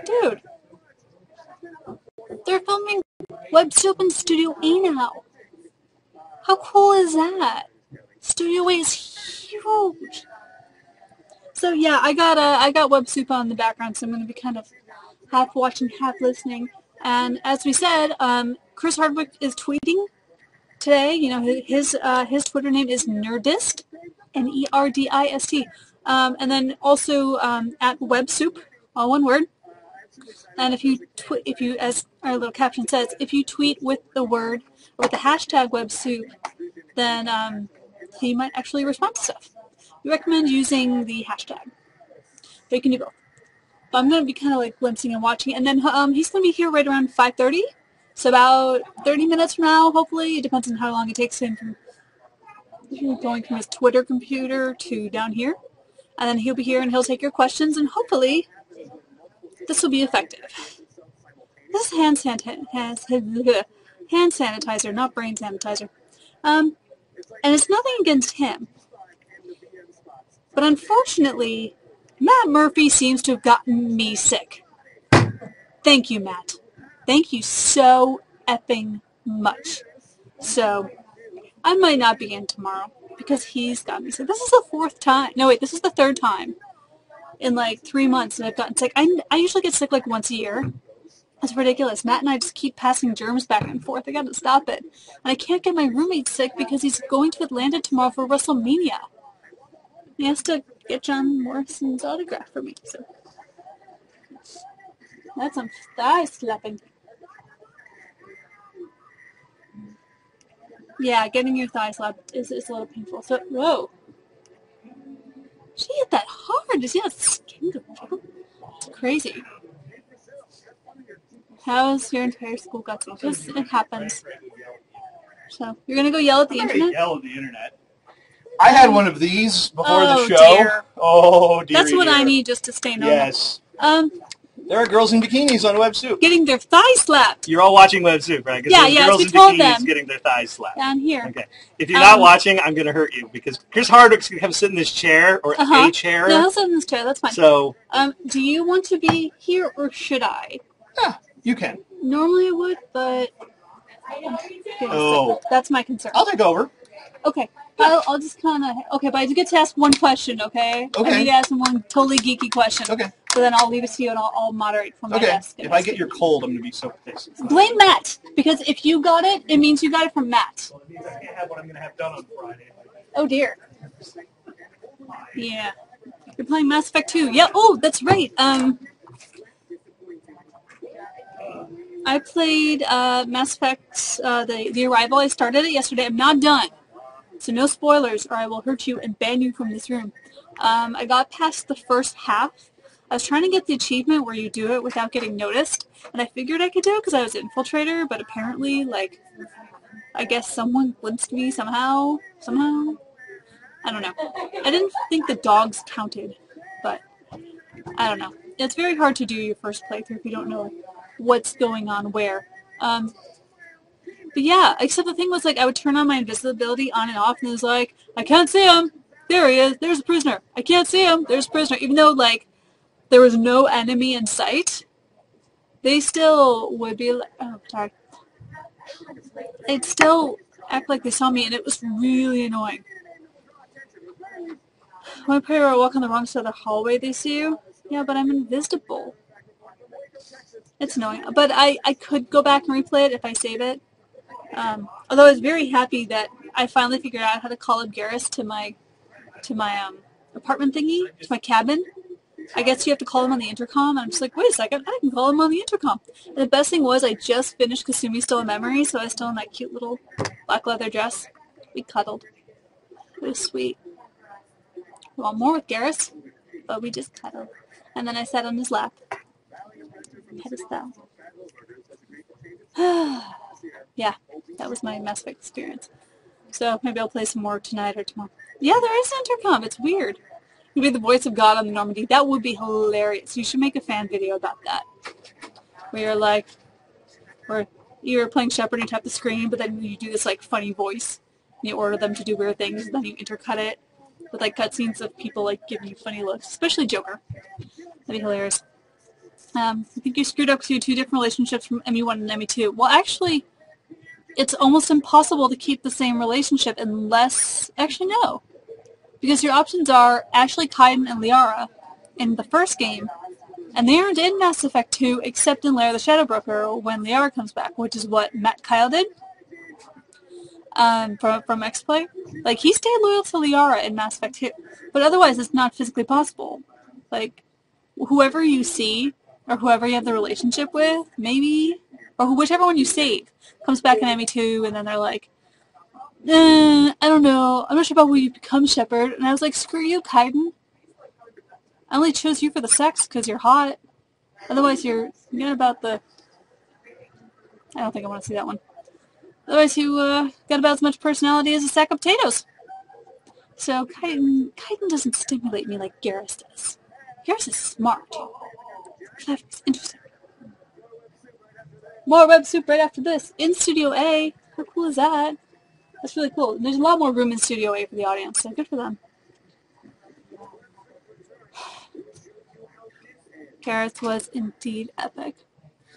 Dude, they're filming Web Soup in Studio A now. How cool is that? Studio A is huge. So yeah, I got Web Soup on the background, so I'm going to be kind of half watching, half listening. And as we said, Chris Hardwick is tweeting today. You know, his Twitter name is Nerdist, Nerdist. And then also at Web Soup, all one word. And if you, as our little caption says, if you tweet with the hashtag Web Soup, then he might actually respond to stuff. We recommend using the hashtag, but you can do both. But I'm going to be kind of like glimpsing and watching it. And then he's going to be here right around 5:30, so about 30 minutes from now, hopefully. It depends on how long it takes him from going from his Twitter computer to down here. And then he'll be here and he'll take your questions, and hopefully this will be effective. This is hand sanitizer, not brain sanitizer. And it's nothing against him. But unfortunately, Matt Murphy seems to have gotten me sick. Thank you, Matt. Thank you so effing much. So, I might not be in tomorrow because he's got me sick. This is the fourth time. No, wait, this is the third time in like 3 months that I've gotten sick. I usually get sick like once a year. It's ridiculous. Matt and I just keep passing germs back and forth. I gotta stop it. And I can't get my roommate sick because he's going to Atlanta tomorrow for WrestleMania. He has to get John Morrison's autograph for me. So that's some thigh slapping. Yeah, getting your thigh slapped is a little painful. So, whoa. She hit that hard. Does she have skin to jump? It's crazy. How's your entire school got to? Because it happens. So, you're going to go yell at the internet? Yell at the internet. I had one of these before the show. Dear. Oh, dear. That's what I need just to stay normal. Yes. There are girls in bikinis on Web Soup. Getting their thighs slapped. You're all watching Web Soup, right? Yeah, girls we in told bikinis them. Getting their thighs slapped. Down here. Okay. If you're not watching, I'm going to hurt you because Chris Hardwick's going to come sit in this chair or a chair. No, he'll sit in this chair. That's fine. So, do you want to be here or should I? Yeah, you can. Normally I would, but that's my concern. I'll take over. Okay. I'll just kind of... Okay, but I do get to ask one question, okay? Okay. I need to ask him one totally geeky question. Okay. So then I'll leave it to you and I'll moderate from my desk. If I get your cold, I'm going to be so pissed. Blame Matt! Because if you got it, it means you got it from Matt. Well, it means I can't have what I'm going to have done on Friday. Oh, dear. Yeah. You're playing Mass Effect 2. Yeah, oh, that's right. I played Mass Effect, the Arrival. I started it yesterday. I'm not done. So no spoilers or I will hurt you and ban you from this room. I got past the first half. I was trying to get the achievement where you do it without getting noticed. And I figured I could do it because I was an infiltrator. But apparently, like, I guess someone glimpsed me somehow. I don't know. I didn't think the dogs counted. But I don't know. It's very hard to do your first playthrough if you don't know what's going on where. But yeah, except the thing was, like, I would turn on my invisibility on and off, and it was like, I can't see him. There he is. There's a prisoner. I can't see him. There's a prisoner. Even though, like, there was no enemy in sight, they still would be like, oh, sorry. They'd still act like they saw me, and it was really annoying. When I walk on the wrong side of the hallway, they see you. Yeah, but I'm invisible. It's annoying. But I could go back and replay it if I save it. Although I was very happy that I finally figured out how to call up Garrus to my apartment thingy, to my cabin. I guess you have to call him on the intercom. I'm just like, wait a second, I can call him on the intercom. And the best thing was I just finished Kasumi Still a Memory, so I was still in that cute little black leather dress. We cuddled. It was sweet. Well, more with Garrus, but we just cuddled. And then I sat on his lap. Pet his thumb. Yeah, that was my Mass Effect experience. So maybe I'll play some more tonight or tomorrow. Yeah, there is an intercom. It's weird. You'd be the voice of God on the Normandy. That would be hilarious. You should make a fan video about that. Where you're like, where you're playing Shepard and you tap the screen, but then you do this like funny voice. And you order them to do weird things, and then you intercut it. with like cutscenes of people like giving you funny looks, especially Joker. That'd be hilarious. I think you screwed up because you had 2 different relationships from ME1 and ME2. Well, actually, it's almost impossible to keep the same relationship unless... Actually, no. Because your options are Ashley, Kaiden, and Liara in the first game, and they aren't in Mass Effect 2 except in Lair of the Shadow Broker when Liara comes back, which is what Matt Kyle did from X-Play. Like, he stayed loyal to Liara in Mass Effect 2, but otherwise it's not physically possible. Like, whoever you see, or whoever you have the relationship with, maybe, or whichever one you save, comes back in ME2, and then they're like, I don't know, I'm not sure about who you become, Shepard. And I was like, screw you, Kaiden. I only chose you for the sex because you're hot. Otherwise, you're forget about the... I don't think I want to see that one. Otherwise, you got about as much personality as a sack of potatoes. So Kaiden doesn't stimulate me like Garrus does. Garrus is smart. That's interesting. More web soup right after this. In Studio A. How cool is that? That's really cool. There's a lot more room in Studio A for the audience, so good for them. Garrus was indeed epic.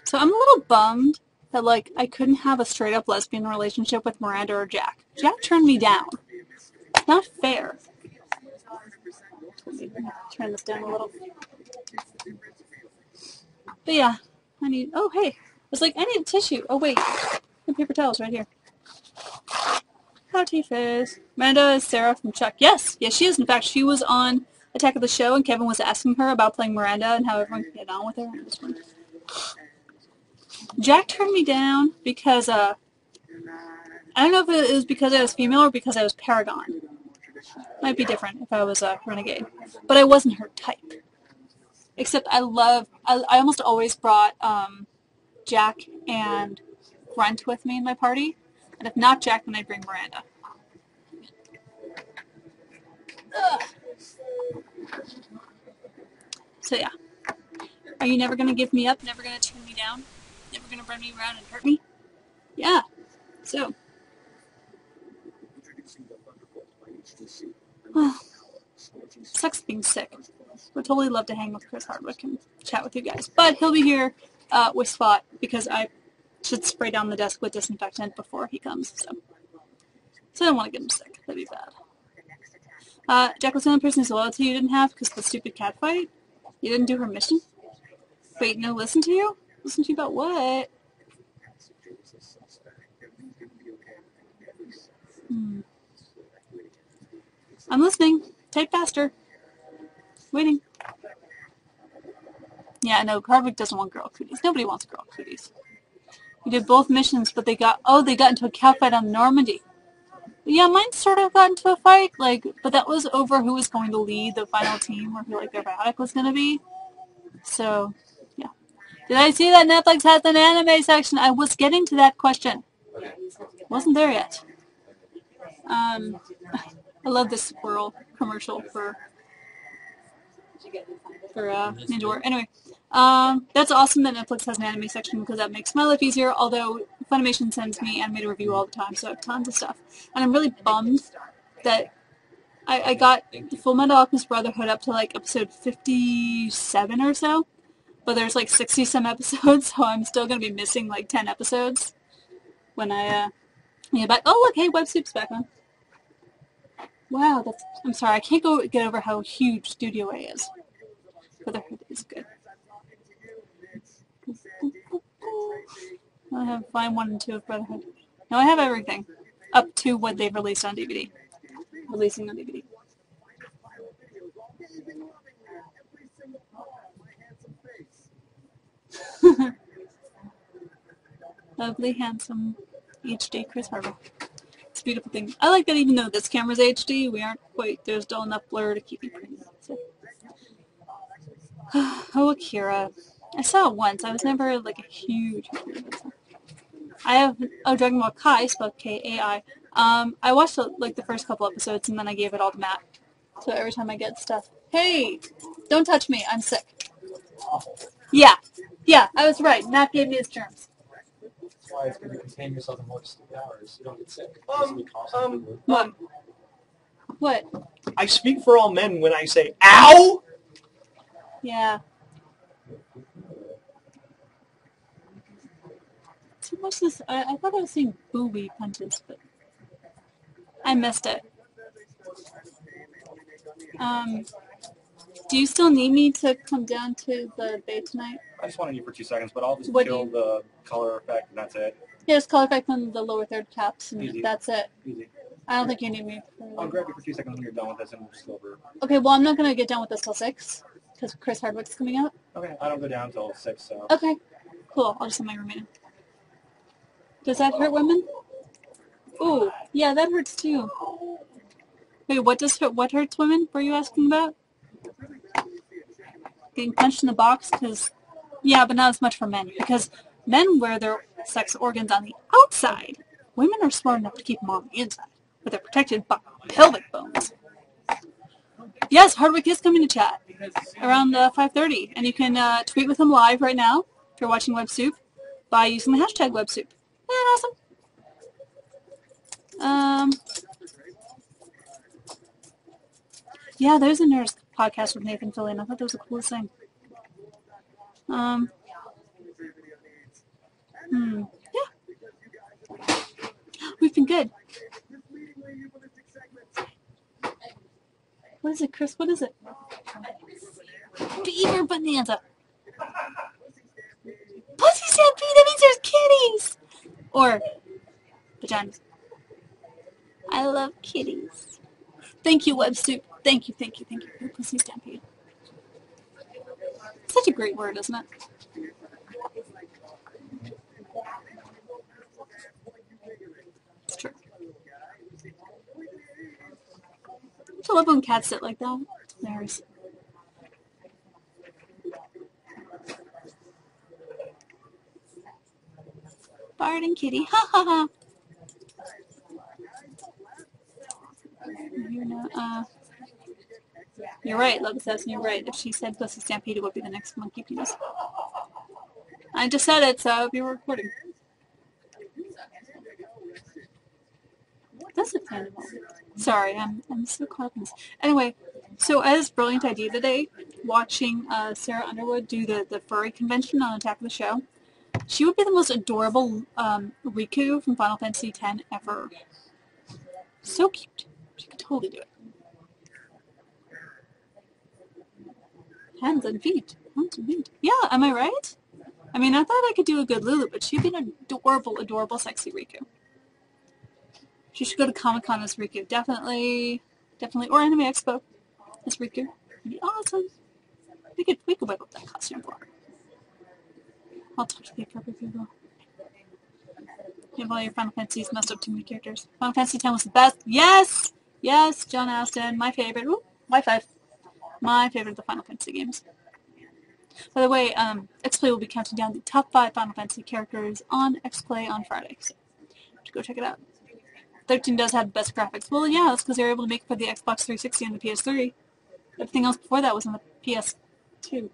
So I'm a little bummed that, like, I couldn't have a straight-up lesbian relationship with Miranda or Jack. Jack turned me down. It's not fair. Let me turn this down a little. But yeah, I need... Oh, hey. I was like, I need a tissue. Oh, wait. The paper towels right here. How T-Face. Miranda is Sarah from Chuck. Yes, she is. In fact, she was on Attack of the Show, and Kevin was asking her about playing Miranda and how everyone could get on with her. And this one. Jack turned me down because, I don't know if it was because I was female or because I was Paragon. Might be different if I was a Renegade. But I wasn't her type. Except I almost always brought Jack and Grunt with me in my party. And if not Jack, then I'd bring Miranda. Ugh. So yeah. Are you never going to give me up? Never going to turn me down? Never going to run me around and hurt me? Yeah. So. Sucks being sick. Would totally love to hang with Chris Hardwick and chat with you guys. But he'll be here with Spot because I should spray down the desk with disinfectant before he comes. So I don't want to get him sick. That'd be bad. Jack was the only person whose loyalty you didn't have because of the stupid cat fight. You didn't do her mission? Wait, no, listen to you? Listen to you about what? I'm listening. Type faster. Waiting. Yeah, no, Hardwick doesn't want girl cooties. Nobody wants girl cooties. We did both missions, but they got into a cat fight on Normandy. But yeah, mine sort of got into a fight, but that was over who was going to lead the final team or who, their biotic was going to be. So, yeah. Did I see that Netflix has an anime section? I was getting to that question. Wasn't there yet. I love this squirrel commercial for Ninja War. Anyway, that's awesome that Netflix has an anime section because that makes my life easier, although Funimation sends me animated review all the time, so I have tons of stuff. And I'm really bummed that I got Full Metal Alchemist Brotherhood up to, episode 57 or so, but there's, 60-some episodes, so I'm still going to be missing, 10 episodes when I get back. Oh, look, hey, WebSoup's back on. Wow, I'm sorry, I can't get over how huge Studio A is. Brotherhood is good. I have Volume 1 and 2 of Brotherhood. No, I have everything. Up to what they've released on DVD. Releasing on DVD. Lovely, handsome, HD Chris Hardwick. It's a beautiful thing. I like that even though this camera's HD, we aren't quite, there's still enough blur to keep it pretty. So. Oh, Akira. I saw it once. I was never, a huge fan. I have, Dragon Ball Kai, spelled K-A-I. I watched, the first couple episodes, and then I gave it all to Matt. So every time I get stuff, hey, don't touch me, I'm sick. Yeah, I was right. Matt gave me his germs. That's why if you contain yourself in more than 6 hours, you don't get sick. What? I speak for all men when I say, ow! Yeah. So much this, I thought I was seeing booby punches, but I missed it. Do you still need me to come down to the bay tonight? I just wanted you for 2 seconds, but I'll just What do kill you- the color effect, and that's it. Yeah, just color effect on the lower third caps, and Easy. that's it. Easy. I don't think you need me. I'll grab you for 2 seconds when you're done with this, and we'll just go over. Okay, well, I'm not going to get done with this till 6, because Chris Hardwick's coming out. Okay, I don't go down until 6, so. Okay, cool. I'll just have my room in. Does that hurt women? Ooh, yeah, that hurts too. Wait, what hurts women? Were you asking about? Getting punched in the box? Because, yeah, but not as much for men. Because men wear their sex organs on the outside. Women are smart enough to keep them on the inside, but they're protected by pelvic bones. Yes, Hardwick is coming to chat around 5:30, and you can tweet with him live right now if you're watching WebSoup by using the hashtag WebSoup. Isn't that awesome? Yeah, there's a nurse podcast with Nathan Fillion. I thought that was the coolest thing. Yeah. We've been good. What is it, Chris? What is it? Beaver Bonanza. Pussy Stampede, that means there's kitties! Or vaginas. I love kitties. Thank you, WebSoup. Thank you. Pussy Stampede. Such a great word, isn't it? It's true. I love when cats sit like that. It's hilarious. Bard and Kitty. Ha ha ha. You're right, Love Assassin, you're right. If she said Pussy Stampede, it would be the next monkey penis. I just said it, so I hope you're recording. That's a fan of mine. Sorry, I'm so caught up in this. Anyway, so I had this brilliant idea today, watching Sarah Underwood do the furry convention on Attack of the Show. She would be the most adorable Riku from Final Fantasy X ever. So cute. She could totally do it. Hands and feet. Hands and feet. Yeah, am I right? I mean, I thought I could do a good Lulu, but she'd be an adorable, adorable, sexy Riku. She should go to Comic-Con as Riku. Definitely. Or Anime Expo as Riku. It'd be awesome. We could whip up that costume for her. I'll talk to the appropriate people. You have all your Final Fantasies messed up too many characters. Final Fantasy X was the best. Yes! Yes, John Aston. My favorite. Ooh, Y5. My favorite of the Final Fantasy games. By the way, X-Play will be counting down the top 5 Final Fantasy characters on X-Play on Friday. So, go check it out. 13 does have the best graphics. Well, yeah, that's because they were able to make it for the Xbox 360 and the PS3. Everything else before that was on the PS2.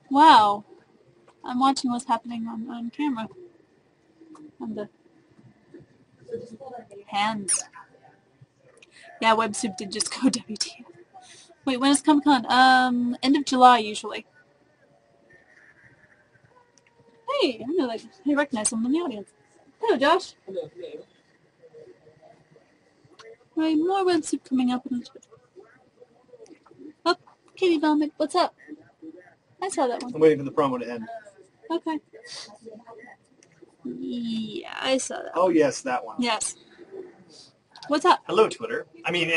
Wow. I'm watching what's happening on camera. On the hands. Yeah, WebSoup did just go WTF. Wait, when is Comic-Con? End of July, usually. Hey, I recognize someone in the audience. Hello, Josh. Hello. Right, more WebSoup coming up. Oh, Kitty Vomit, what's up? I saw that one. I'm waiting for the promo to end. Okay. Yeah, I saw that. Oh, yes, that one. Yes. What's up? Hello, Twitter. I mean,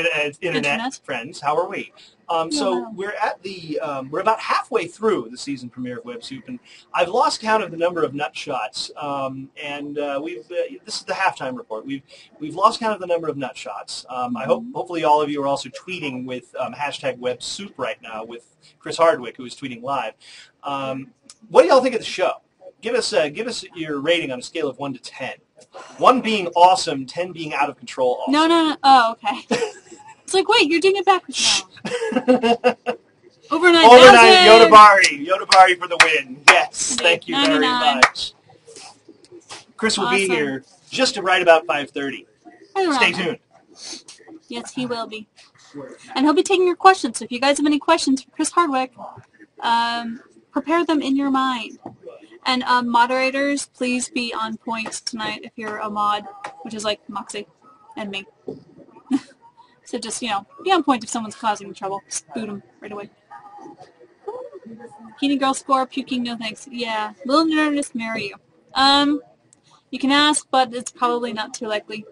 internet friends. How are we? So we're at the we're about halfway through the season premiere of WebSoup, and I've lost count of the number of nut shots. We've this is the halftime report. We've lost count of the number of nut shots. Hopefully all of you are also tweeting with hashtag WebSoup right now with Chris Hardwick, who is tweeting live. What do y'all think of the show? Give us your rating on a scale of 1 to 10. 1 being awesome, 10 being out of control. Awesome. No. Oh, okay. It's like, wait, you're doing it backwards now. Over 9,000. Yodabari for the win. Yes, thank you very much. Chris will be here just right about 5:30. Stay tuned. Yes, he will be. And he'll be taking your questions. So if you guys have any questions for Chris Hardwick, prepare them in your mind. And moderators, please be on point tonight if you're a mod, which is like Moxie and me. So just, be on point if someone's causing trouble. Just boot them right away. Keenan girl score, puking, no thanks. Yeah, little nerdist, marry you. You can ask, but it's probably not too likely.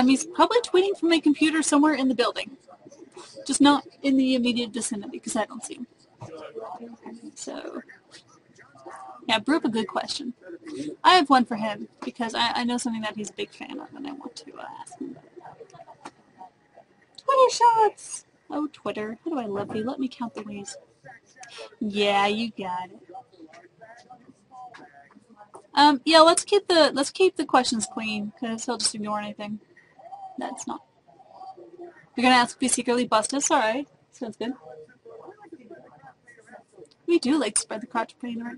He's probably tweeting from a computer somewhere in the building. Just not in the immediate vicinity, because I don't see him. So, yeah, brew up a good question. I have one for him, because I know something that he's a big fan of, and I want to ask him about. Twitter shots! Oh, Twitter, how do I love you? Let me count the ways. Yeah, you got it. Yeah, let's keep the questions clean, because he'll just ignore anything. That's not. You're gonna ask if we secretly bust us, alright. Sounds good. We do like to spread the crotch pain, right?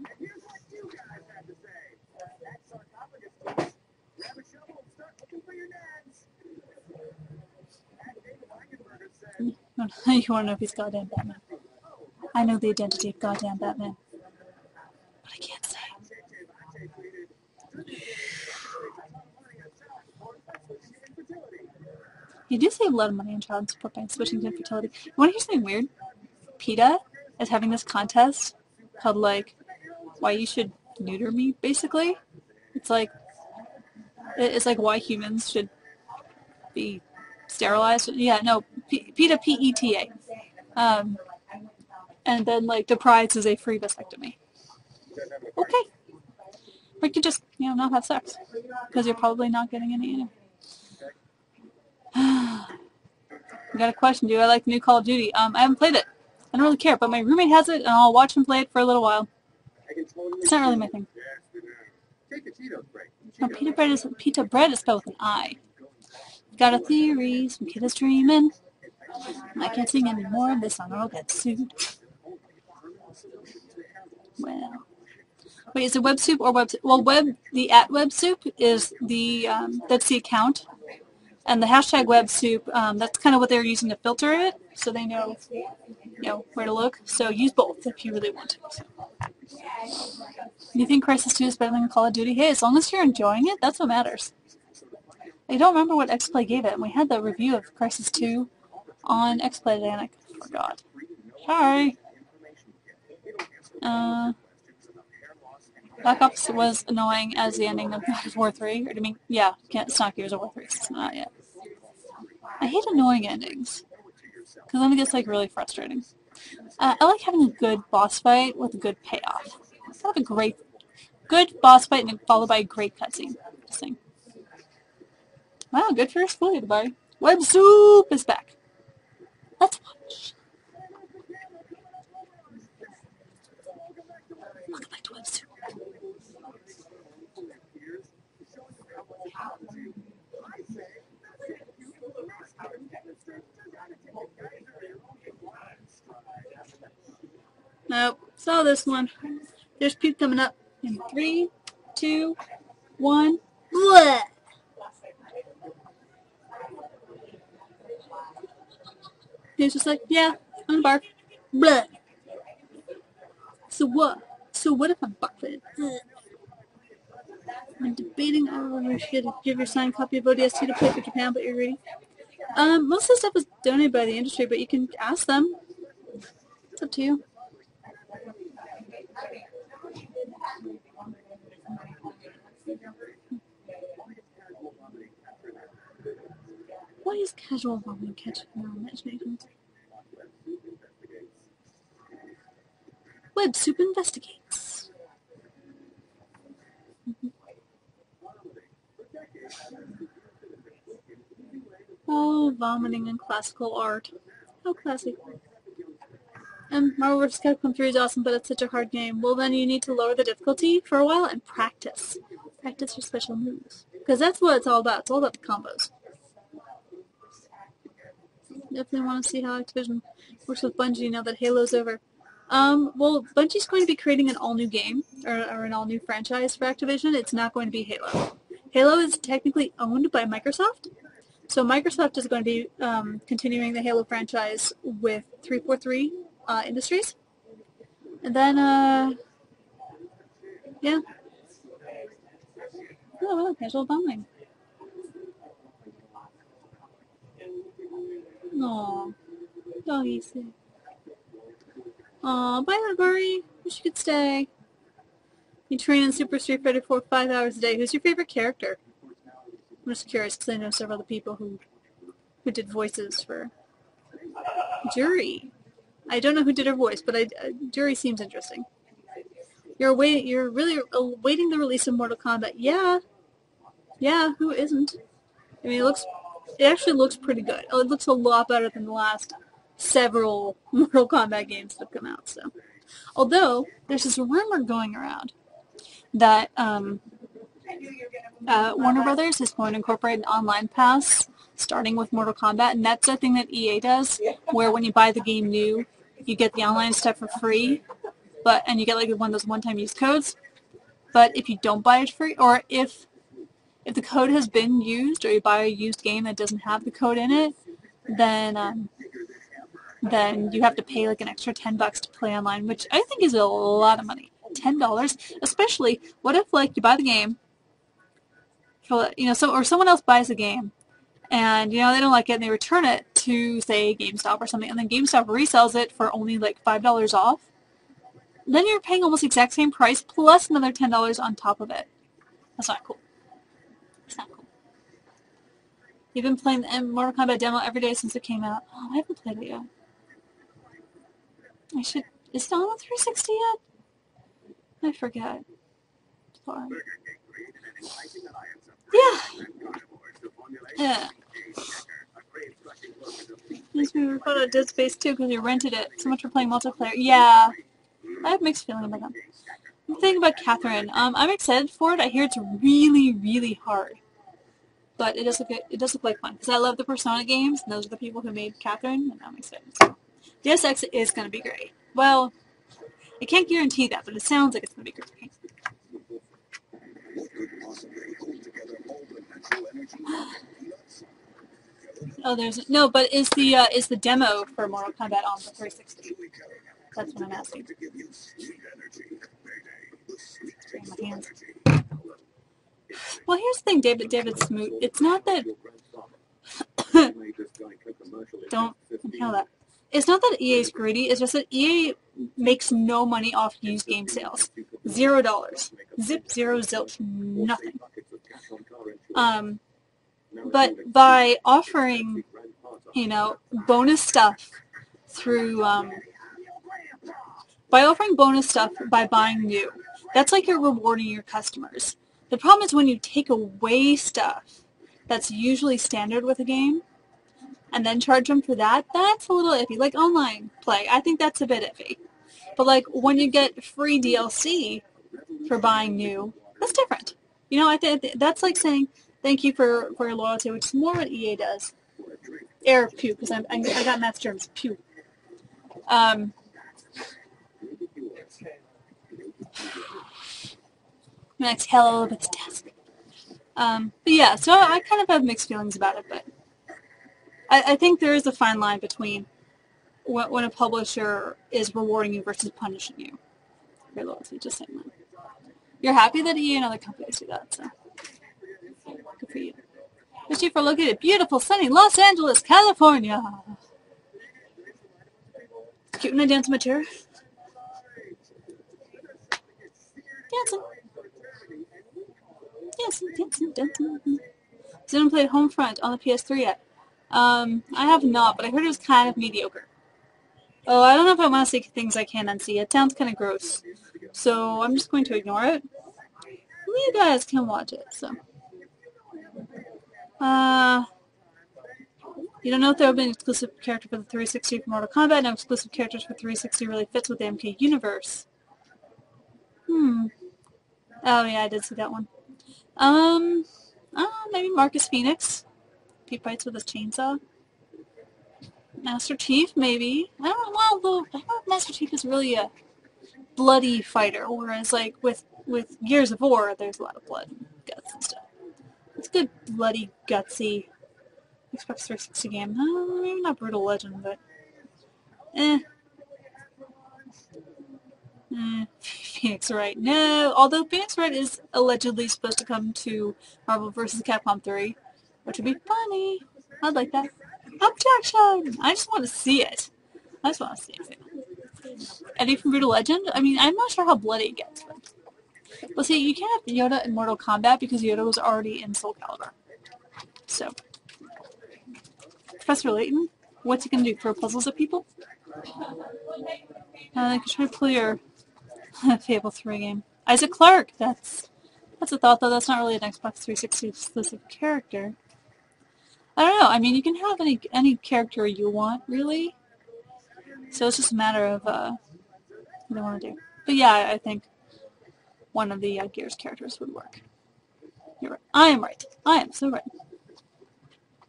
You wanna know if he's goddamn Batman. I know the identity of goddamn Batman. But I can't say. You do save a lot of money on child support by switching to infertility. You want to hear something weird? PETA is having this contest called, like, why you should neuter me, basically. It's like why humans should be sterilized. Yeah, no, PETA, P-E-T-A. And then, like, the prize is a free vasectomy. Okay. Or you could just, not have sex. Because you're probably not getting any anyway. I got a question. Do I like the new Call of Duty? I haven't played it. I don't really care, but my roommate has it, and I'll watch him play it for a little while. It's not really my thing. No, pita bread is spelled with an I. Got a theory, some kid is dreaming. I can't sing anymore of this song or I'll get sued. Well. Wait, is it WebSoup or WebSoup? Well, the @WebSoup is the, that's the account. And the hashtag WebSoup, that's kind of what they're using to filter it, so they know, where to look. So use both if you really want to. Do you think Crisis 2 is better than Call of Duty? Hey, as long as you're enjoying it, that's what matters. I don't remember what XPlay gave it, and we had the review of Crisis 2 on XPlay today, and I forgot. Sorry. Black Ops was annoying as the ending of God of War 3. It's not Gears of War 3. It's not yet. I hate annoying endings. Because then it gets, really frustrating. I like having a good boss fight with a good payoff. I have a good boss fight and followed by a great cutscene. Just saying. Wow, good first play, everybody. WebSoup is back. Let's watch. Welcome back to WebSoup. Nope. Saw this one. There's puke coming up in 3, 2, 1. Bleh. He's just like, yeah, I'm gonna barf. Bleh. So what? So what if I'm barfing? I'm debating over whether you should give your signed copy of ODST to play for Japan, but you're greedy. Most of the stuff is donated by the industry, but you can ask them. It's up to you. Why is casual vomit catching our imaginations? WebSoup investigates. Oh, vomiting in classical art. How classic. Marvel vs. Capcom 3 is awesome, but it's such a hard game. Well, then you need to lower the difficulty for a while and practice. Practice your special moves. Because that's what it's all about. It's all about the combos. Definitely want to see how Activision works with Bungie now that Halo's over. Well, Bungie's going to be creating an all-new game, or an all-new franchise for Activision. It's not going to be Halo. Halo is technically owned by Microsoft, so Microsoft is going to be continuing the Halo franchise with 343 Industries. And then, yeah. Oh, well, casual bombing. Aw, doggy's sick. Aw, bye, Hagori. Wish you could stay. You train in Super Street Fighter 4 5 hours a day. Who's your favorite character? I'm just curious because I know several other people who did voices for Jury. I don't know who did her voice, but Jury seems interesting. You're really awaiting the release of Mortal Kombat. Yeah, who isn't? I mean, it actually looks pretty good. It looks a lot better than the last several Mortal Kombat games that have come out. So, although there's this rumor going around that Warner Brothers is going to incorporate an online pass starting with Mortal Kombat, and that's a thing that EA does, where when you buy the game new, you get the online stuff for free, and you get like one of those one-time use codes. But if you don't buy it free, or if the code has been used, or you buy a used game that doesn't have the code in it, then you have to pay like an extra $10 to play online, which I think is a lot of money. $10, especially what if like you buy the game, or someone else buys the game, and they don't like it and they return it to say GameStop or something, and then GameStop resells it for only like $5 off. Then you're paying almost the exact same price plus another $10 on top of it. That's not cool. It's not cool. You've been playing the Mortal Kombat demo every day since it came out. Oh, I haven't played it yet. Is it on the 360 yet? I forget. Sorry. Yeah. Makes me recall of Dead Space 2 because you rented it. So much for playing multiplayer. Yeah. I have mixed feelings about that. The thing about Catherine, I'm excited for it. I hear it's really, really hard. But it does look like fun. Because I love the Persona games, and those are the people who made Catherine, and I'm excited. So, Deus Ex is going to be great. Well, I can't guarantee that, but it sounds like it's going to be great. Oh, but is the demo for Mortal Kombat on the 360? That's what I'm asking. My hands. Well, here's the thing, David Smoot. It's not that. Don't inhale that. It's not that EA is greedy. It's just that EA makes no money off used game sales. $0. Zip, zero, zilch, nothing. But by offering, bonus stuff through, by buying new, that's like you're rewarding your customers. The problem is when you take away stuff that's usually standard with a game, and then charge them for that, that's a little iffy. Like online play, I think that's a bit iffy. But like when you get free DLC for buying new, that's different. I think that's like saying thank you for your loyalty, which is more what EA does. Air pew, because I got Matt's terms pew. Exhale a little bit to task. But yeah, so I kind of have mixed feelings about it, but I think there is a fine line between when a publisher is rewarding you versus punishing you for your loyalty, just saying that. You're happy that EA and other companies do that, so good for you. Especially for looking at beautiful, sunny Los Angeles, California. Cute when I dance on my chair. Dancing. Has anyone played Homefront on the PS3 yet? I have not, but I heard it was kind of mediocre. Oh, I don't know if I want to say things I can't unsee. It sounds kind of gross. So I'm just going to ignore it. You guys can watch it, so. You don't know if there will be an exclusive character for the 360 for Mortal Kombat. No exclusive characters for 360 really fits with the MK universe. Oh, yeah, I did see that one. Maybe Marcus Phoenix. He fights with his chainsaw. Master Chief, maybe. I don't know. Well, though, I don't know if Master Chief is really a bloody fighter, whereas like with Gears of War, there's a lot of blood and guts and stuff. It's a good bloody, gutsy Xbox 360 game. Maybe not Brutal Legend, but Phoenix Wright. No, although Phoenix Wright is allegedly supposed to come to Marvel vs. Capcom 3, which would be funny. I'd like that. Objection! I just want to see it. I just want to see it. Eddie from Brutal Legend? I mean, I'm not sure how bloody it gets. Well, see, you can't have Yoda in Mortal Kombat because Yoda was already in Soul Calibur. So, Professor Layton, what's he going to do? Throw puzzles at people? I could try to pull your Fable 3 game. Isaac Clarke! That's a thought, though. That's not really an Xbox 360 exclusive character. I don't know. I mean, you can have any character you want, really. So it's just a matter of what they want to do. But yeah, I think one of the Gears characters would work. You're right. I am right. I am so right.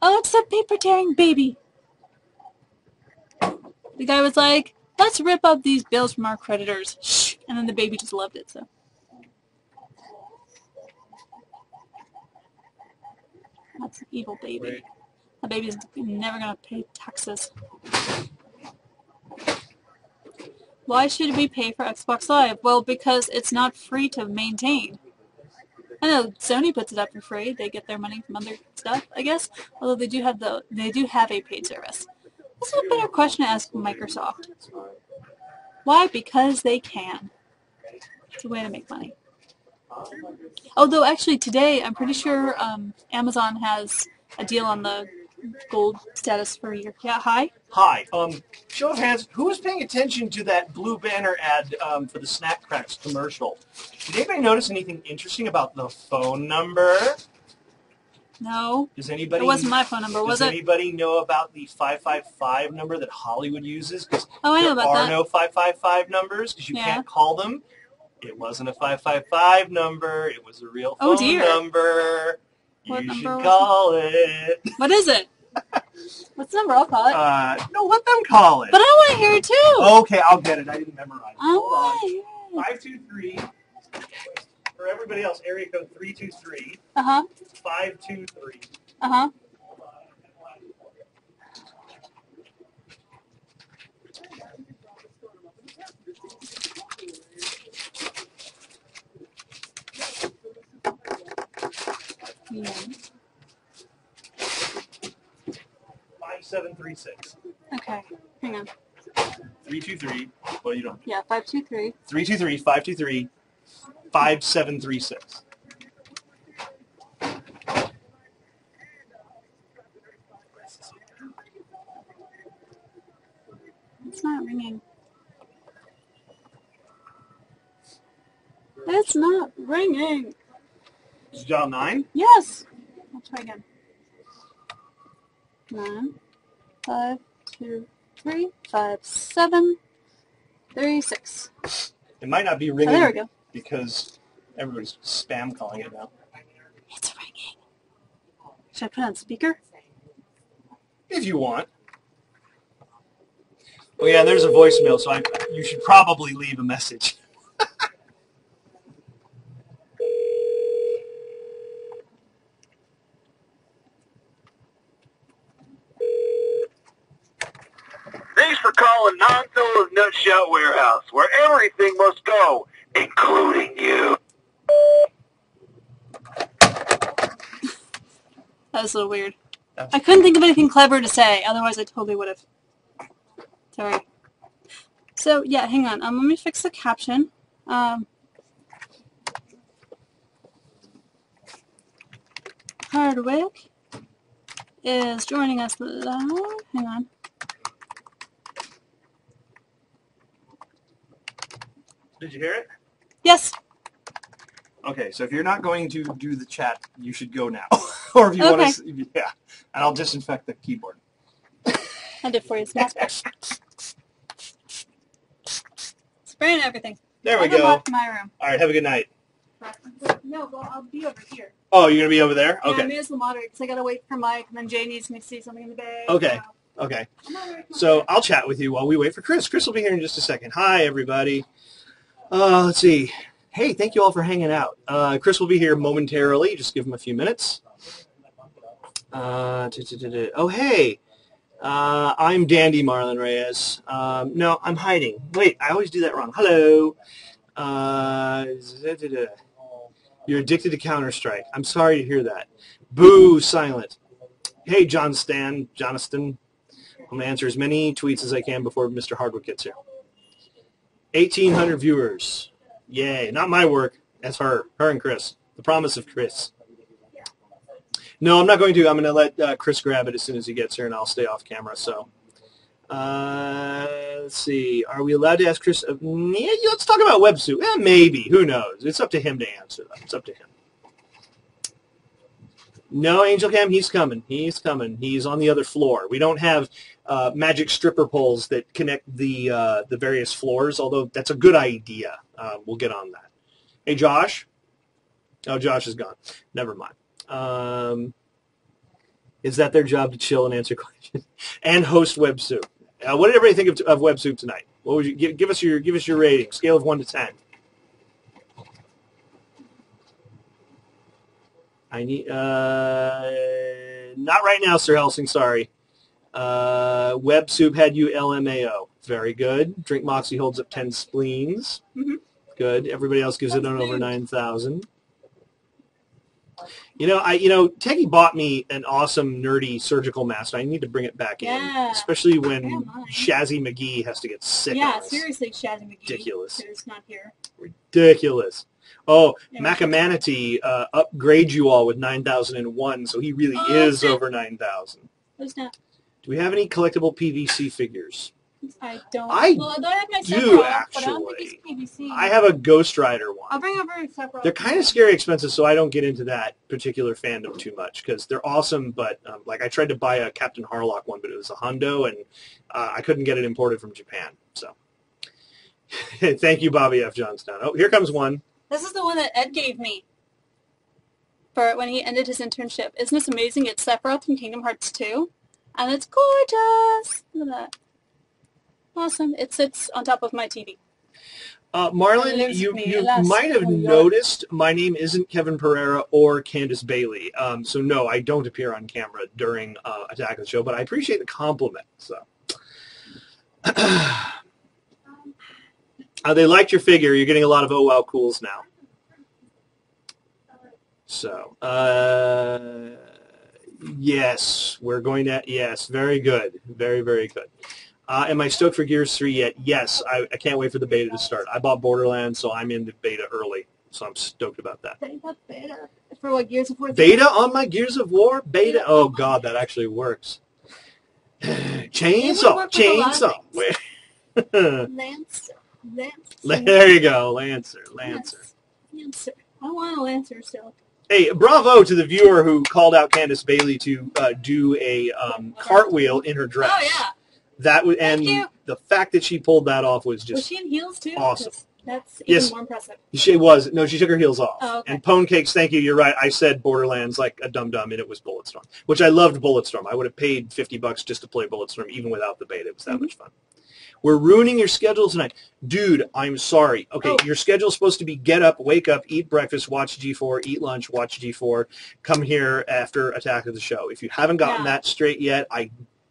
Oh, it's a paper-tearing baby. The guy was like, let's rip up these bills from our creditors. Shh. And then the baby just loved it, so. That's an evil baby. Wait. That baby's never going to pay taxes. Why should we pay for Xbox Live? Well, because it's not free to maintain. I know Sony puts it up for free. They get their money from other stuff, I guess. Although they do have a paid service. This is a better question to ask Microsoft. Why? Because they can. It's a way to make money. Although actually today, I'm pretty sure Amazon has a deal on the gold status for a year. Yeah, hi? Hi. Show of hands, who was paying attention to that blue banner ad for the Snack Cracks commercial? Did anybody notice anything interesting about the phone number? No. Does anybody? It wasn't my phone number, was it? Does anybody know about the 555 number that Hollywood uses? Because I know about that. there are no 555 numbers because you can't call them. It wasn't a 555 number. It was a real phone number. What you number should call it. What is it? What's the number? I'll call it. No, let them call it. But I want to hear it too. Okay, I'll get it. I didn't memorize it. I want to hear it. 523. For everybody else, area code 323. 523. 5736. Okay, hang on. 323. Well, you don't. Yeah, 523. 323, 523, 5736. It's not ringing. It's not ringing. Did you dial 9? Yes. I'll try again. 9, 5, 2, 3, 5, 7, 3, 6. It might not be ringing. Oh, there we go. Because everybody's spam calling it now. It's ringing. Should I put it on speaker? If you want. Oh yeah, there's a voicemail, so you should probably leave a message. Thanks for calling Non-Solo's Nutshot Warehouse, where everything must go, including you. That was a little weird. I couldn't think of anything clever to say, otherwise I totally would have. Sorry. So, yeah, hang on. Let me fix the caption. Hardwick is joining us live. Hang on. Did you hear it? Yes. Okay, so if you're not going to do the chat, you should go now. Or if you want to, yeah. And I'll disinfect the keyboard. I did for you. Spraying everything. There we I'll go go. back to my room. All right, have a good night. No, well, I'll be over here. Oh, you're going to be over there? Yeah, Okay. I may as well moderate because I got to wait for Mike, and then Jay needs me to see something in the bag. Okay. Okay. So I'll chat with you while we wait for Chris. Chris will be here in just a second. Hi, everybody. Let's see. Hey, thank you all for hanging out. Chris will be here momentarily. Just give him a few minutes. Oh, hey. I'm Dandy Marlon Reyes. No, I'm hiding. Wait, I always do that wrong. Hello. You're addicted to Counter-Strike. I'm sorry to hear that. Boo, silent. Hey, Jonathan. I'm going to answer as many tweets as I can before Mr. Hardwick gets here. 1,800 viewers. Yay. Not my work. That's her. Her and Chris. The promise of Chris. No, I'm not going to. I'm going to let Chris grab it as soon as he gets here, and I'll stay off camera. So, let's see. Are we allowed to ask Chris? Let's talk about WebSoup. Maybe. Who knows? It's up to him to answer that. It's up to him. No, Angel Cam, he's coming. He's coming. He's on the other floor. We don't have magic stripper poles that connect the various floors, although that's a good idea. We'll get on that. Hey, Josh. Oh, Josh is gone. Never mind. Is that their job to chill and answer questions and host WebSoup? What did everybody think of WebSoup tonight? What would you give us your rating, scale of 1 to 10? I need not right now, Sir Helsing. Sorry. WebSoup had you LMAO. Very good. Drink Moxie holds up 10 spleens. Mm-hmm. Good. Everybody else gives it on over 9,000. Teggy bought me an awesome nerdy surgical mask. I need to bring it back in, especially when Shazzy McGee has to get sick. Yeah, seriously, Shazzy McGee. Ridiculous. Who's not here. Ridiculous. Oh, Macamanatee upgrades you all with 9,001, so he really is over 9,000. Who's not? Do we have any collectible PVC figures? I don't. I have my do, actually. actually. But I don't think it's PVC. I have a Ghost Rider one. I'll bring over a separate. They're kind of scary expensive, so I don't get into that particular fandom too much because they're awesome, but I tried to buy a Captain Harlock one, but it was a hundo, and I couldn't get it imported from Japan. So thank you, Bobby F. Johnstown. Oh, here comes one. This is the one that Ed gave me for when he ended his internship. Isn't this amazing? It's Sephiroth from Kingdom Hearts 2, and it's gorgeous. Look at that. Awesome. It sits on top of my TV. Marlon, you might have noticed my name isn't Kevin Pereira or Candace Bailey. So, no, I don't appear on camera during Attack of the Show, but I appreciate the compliment. So, they liked your figure. You're getting a lot of oh wow cools now. So, yes, we're going to, yes, very good. Very, very good. Am I stoked for Gears 3 yet? Yes, I can't wait for the beta to start. I bought Borderlands, so I'm in the beta early, so I'm stoked about that. Beta? For what, Gears of War? Beta on my Gears of War? Beta? Oh, God, that actually works. Chainsaw. Lancer. There you go, Lancer. Lancer. I want a Lancer still. Hey, bravo to the viewer who called out Candace Bailey to do a cartwheel in her dress. Oh, yeah. That was, and the fact that she pulled that off was just Was she in heels, too? Awesome. That's even more impressive. She was. No, she took her heels off. Oh, okay. And Pone Cakes, thank you. You're right. I said Borderlands like a dum-dum, and it was Bulletstorm, which I loved Bulletstorm. I would have paid $50 just to play Bulletstorm, even without the beta. It was that much fun. We're ruining your schedule tonight. Dude, I'm sorry. Okay, your schedule's supposed to be get up, wake up, eat breakfast, watch G4, eat lunch, watch G4, come here after Attack of the Show. If you haven't gotten that straight yet,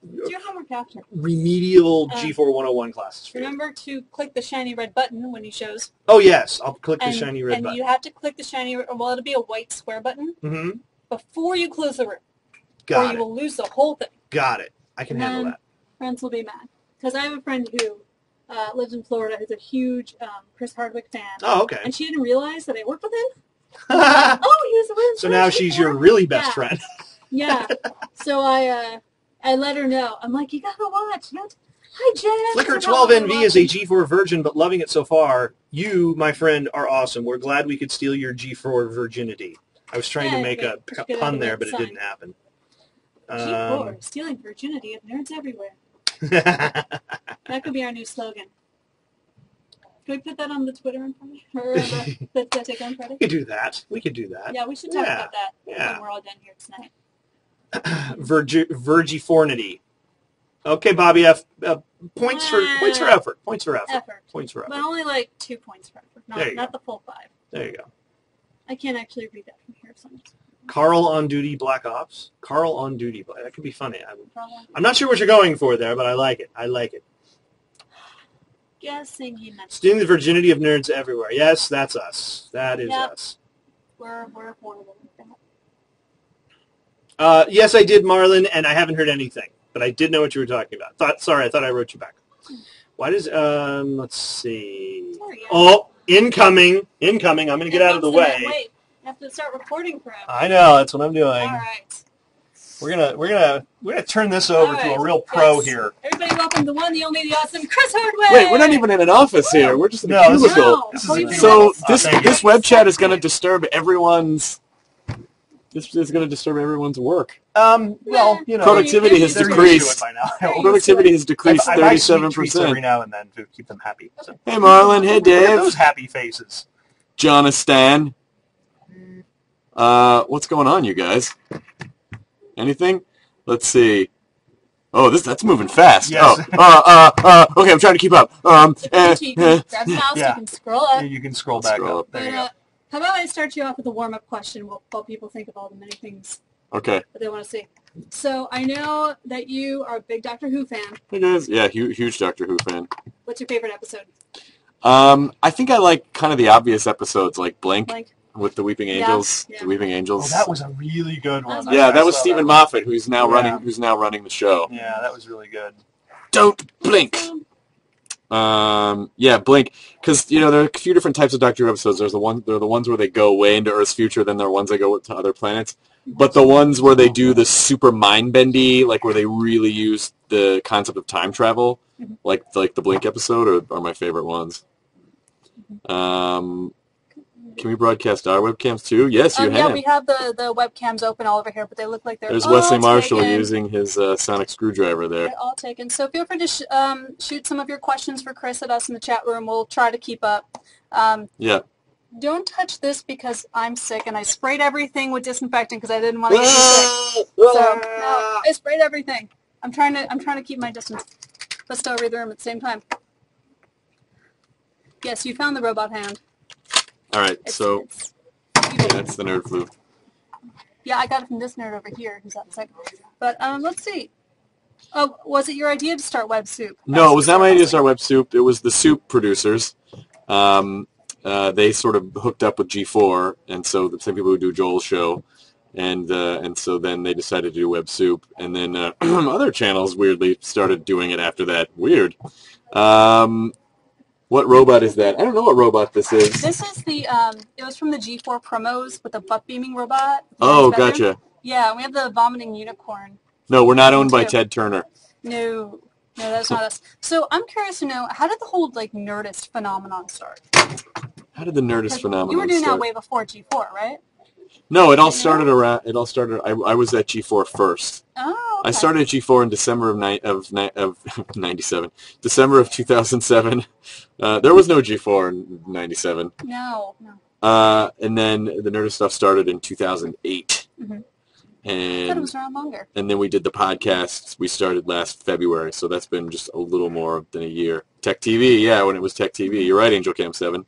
do your homework after. Remedial G4 101 classes for remember to click the shiny red button when he shows. Oh, yes. I'll click the shiny red button. And you have to click the shiny, well, it'll be a white square button before you close the room. Or you will lose the whole thing. Got it. I can handle that. Friends will be mad. Because I have a friend who lives in Florida who's a huge Chris Hardwick fan. Oh, okay. And she didn't realize that I worked with him. He was the one. So now she's your really best friend. Yeah. So I let her know. I'm like, you gotta watch. Hi, Jen. Flickr 12NV is a G4 virgin, but loving it so far. You, my friend, are awesome. We're glad we could steal your G4 virginity. I was trying to make a pun there, but it didn't happen. G4, stealing virginity of nerds everywhere. That could be our new slogan. Can we put that on the Twitter on Friday? Or the take on Friday? We could do that. We could do that. Yeah, we should talk about that when we're all done here tonight. Virgifornity. Okay, Bobby F. Points for effort. Points for effort. Points for effort. But only like 2 points for effort, not the full 5. There you go. I can't actually read that from here. So Carl on duty, Black Ops. Carl on duty. That could be funny. I'm not sure what you're going for there, but I like it. I like it. Guessing he meant Stealing the virginity of nerds everywhere. Yes, that's us. That is us. We're horrible with that. Yes, I did, Marlon, and I haven't heard anything, but I did know what you were talking about. I thought I wrote you back. Why does let's see. Oh, incoming. I'm going to get out of the way. Wait, you have to start recording forever. I know, that's what I'm doing. All right. We're gonna turn this over to a real pro here. Everybody, welcome the one, the only, the awesome Chris Hardwick. Wait, we're not even in an office here. We're just in a cubicle. So this web chat is going to disturb everyone's. This is going to disturb everyone's work. Well, you know, productivity has decreased. Productivity has decreased 37% every now and then to keep them happy. So. Hey, Marlon. Hey, Dave. Look at those happy faces. Johnastan. What's going on, you guys? Anything? Let's see. Oh, that's moving fast. Yes. Okay, I'm trying to keep up. Grab the mouse, you can scroll up. You can scroll back up. There you go. How about I start you off with a warm-up question what people think of all the many things that they want to see. So I know that you are a big Doctor Who fan. Hey guys, yeah, huge Doctor Who fan. What's your favorite episode? I think I like kind of the obvious episodes like Blink. With the Weeping Angels, Yeah. The Weeping Angels. Oh, that was a really good one. Yeah, that was Stephen Moffat, who's now running the show. Yeah, that was really good. Don't blink. Yeah, Blink, because there are a few different types of Doctor Who episodes. There are the ones where they go way into Earth's future, then there are ones that go to other planets. But the ones where they do the super mind bendy, like where they really use the concept of time travel, like the Blink episode, are my favorite ones. Can we broadcast our webcams too? Yes, you have. Yeah, we have the webcams open all over here, but they look like they're There's all Wesley Marshall taken. using his sonic screwdriver there. They're all taken. So feel free to shoot some of your questions for Chris at us in the chat room. We'll try to keep up. Yeah. Don't touch this because I'm sick, and I sprayed everything with disinfectant because I didn't want to get sick. So no, I sprayed everything. I'm trying to keep my distance, but still read the room at the same time. Yes, you found the robot hand. All right, that's the nerd flu. Yeah, I got it from this nerd over here who's out sick. But let's see. Oh, was it your idea to start Web Soup? No, it was not my idea to start Web Soup. It was the Soup producers. They sort of hooked up with G4, and so the same people who do Joel's show, and so then they decided to do Web Soup, and then other channels weirdly started doing it after that. Weird. What robot is that? I don't know what robot this is. This is the, it was from the G4 promos with the butt beaming robot. Oh, gotcha. Yeah, we have the vomiting unicorn. No, we're not owned by Ted Turner. No, that's not us. So I'm curious to know, how did the whole, Nerdist phenomenon start? How did the Nerdist phenomenon start? You were doing that way before G4, right? No, I was at G4 first. Oh, okay. I started at G4 in December of 97. December of 2007. There was no G4 in 97. No. And then the Nerdist stuff started in 2008. Mm-hmm. And I thought it was around longer. And then we did the podcast. We started last February, so that's been just a little more than a year. Tech TV, yeah, when it was Tech TV. You're right, Angel Cam 7.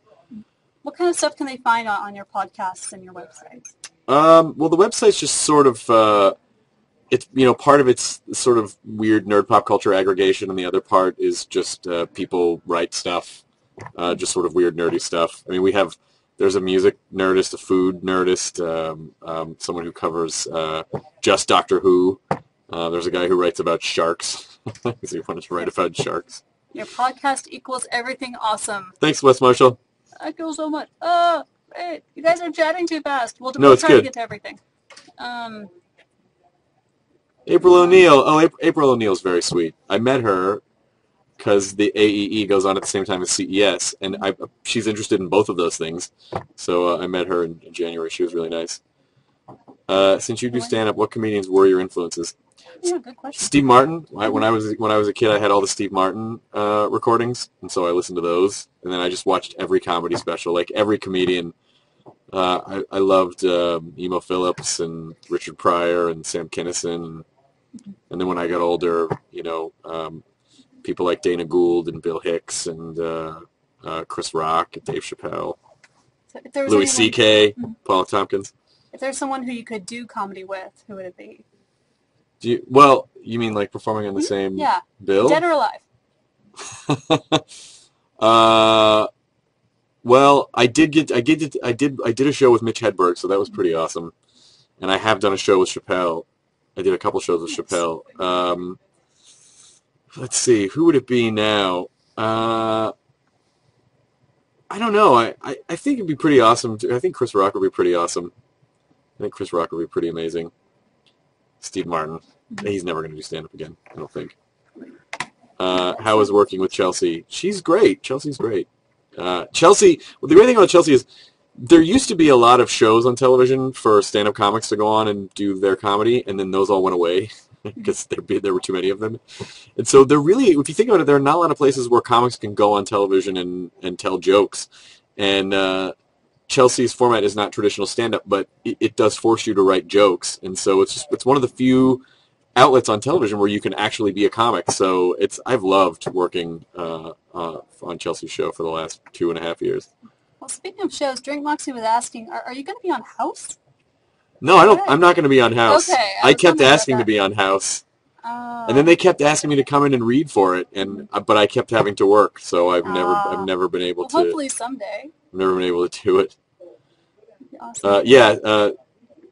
What kind of stuff can they find on your podcasts and your websites? Well, the website's just sort of, it's part of it's sort of weird nerd pop culture aggregation, and the other part is just people write stuff, just sort of weird nerdy stuff. I mean, there's a music nerdist, a food nerdist, someone who covers just Doctor Who. There's a guy who writes about sharks because he wanted to write about sharks. Your podcast equals everything awesome. Thanks, Wes Marshall. I feel so much. Wait, you guys are chatting too fast. We'll it's try good. to get to everything. April O'Neil. Oh, April O'Neil's very sweet. I met her because the AEE goes on at the same time as CES, and she's interested in both of those things. So I met her in January. She was really nice. Since you do stand-up, what comedians were your influences? Yeah, good question. Steve Martin. When I was a kid, I had all the Steve Martin recordings, and so I listened to those. And then I just watched every comedy special, like every comedian. I loved Emo Phillips and Richard Pryor and Sam Kinison. And then when I got older, people like Dana Gould and Bill Hicks and Chris Rock and Dave Chappelle, So if there was Louis anyone, C.K., Paula Tompkins. if there's someone who you could do comedy with, who would it be? You mean like performing on the same bill? Dead or alive? Well, I did a show with Mitch Hedberg, so that was pretty awesome. And I have done a show with Chappelle. I did a couple shows with Chappelle. Let's see, who would it be now? I don't know. I think it'd be pretty awesome. I think Chris Rock would be pretty awesome. I think Chris Rock would be pretty amazing. Steve Martin. He's never going to do stand-up again, I don't think. How is working with Chelsea? She's great. Chelsea's great. Chelsea, well, the great thing about Chelsea is there used to be a lot of shows on television for stand-up comics to go on and do their comedy, and then those all went away because there were too many of them. And so they're really, if you think about it, there are not a lot of places where comics can go on television and tell jokes. And Chelsea's format is not traditional stand-up, but it does force you to write jokes. And so it's one of the few outlets on television where you can actually be a comic. So I've loved working on Chelsea's show for the last 2.5 years. Well, speaking of shows, Drink Moxie was asking, are you going to be on House? No, I don't. I'm not going to be on House. Okay, I kept asking to be on House, and then they kept asking me to come in and read for it, but I kept having to work, so I've never been able to. Hopefully someday. I've never been able to do it. Awesome.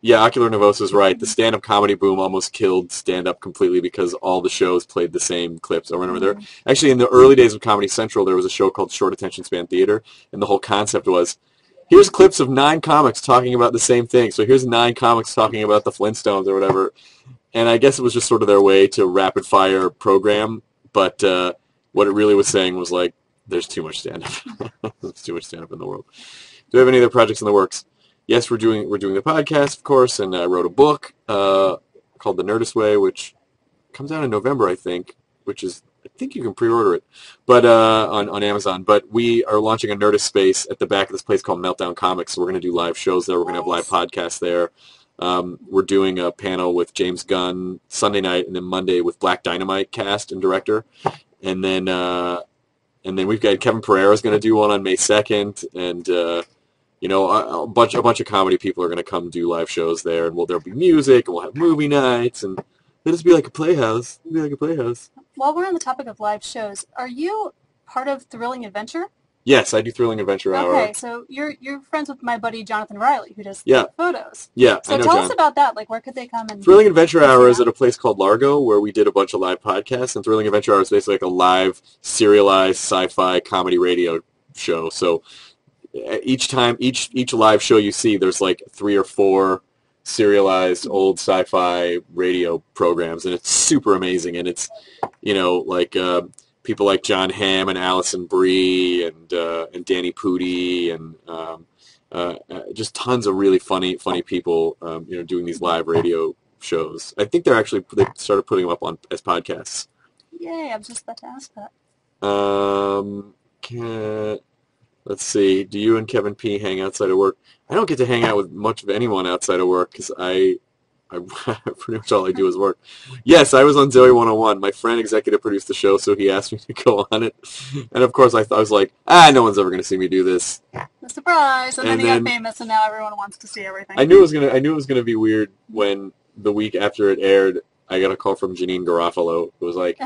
Ocular Nervosa's right. The stand-up comedy boom almost killed stand-up completely because all the shows played the same clips over and over. There, actually, in the early days of Comedy Central, there was a show called Short Attention Span Theater, and the whole concept was, here's clips of 9 comics talking about the same thing. So here's 9 comics talking about the Flintstones or whatever. And I guess it was just sort of their way to rapid-fire program, but what it really was saying was like, there's too much stand-up. There's too much stand-up in the world. Do we have any other projects in the works? Yes, we're doing the podcast, of course, and I wrote a book called The Nerdist Way, which comes out in November, I think, I think you can pre-order it, but on Amazon. But we are launching a Nerdist space at the back of this place called Meltdown Comics, so we're going to do live shows there. We're going to have live podcasts there. We're doing a panel with James Gunn Sunday night, and then Monday with Black Dynamite cast and director, and then we've got Kevin Pereira's going to do one on May 2nd, and a bunch of comedy people are going to come do live shows there, and there'll be music, and we'll have movie nights, and it'll just be like a playhouse. It'll be like a playhouse. While we're on the topic of live shows, are you part of Thrilling Adventure? Yes, I do Thrilling Adventure Hour. Okay, so you're friends with my buddy Jonathan Riley, who does photos. Yeah, so I know tell John. us about that. Like, where could they come and... Thrilling Adventure Hour is at a place called Largo, where we did a bunch of live podcasts, and Thrilling Adventure Hour is basically like a live, serialized sci-fi comedy radio show. So each live show you see, there's like 3 or 4 serialized old sci-fi radio programs, and it's super amazing. And it's, people like John Hamm and Allison Brie and Danny Pudi and just tons of really funny people, doing these live radio shows. I think they started putting them up as podcasts. Yay! I was just about to ask that. Let's see. Do you and Kevin P. hang outside of work? I don't get to hang out with much of anyone outside of work because I pretty much all I do is work. Yes, I was on Zoe 101. My friend executive produced the show, so he asked me to go on it. And of course, I was like, no one's ever going to see me do this. The surprise! And then he got famous, and now everyone wants to see everything. I knew it was gonna be weird when the week after it aired, I got a call from Janine Garofalo. It was like,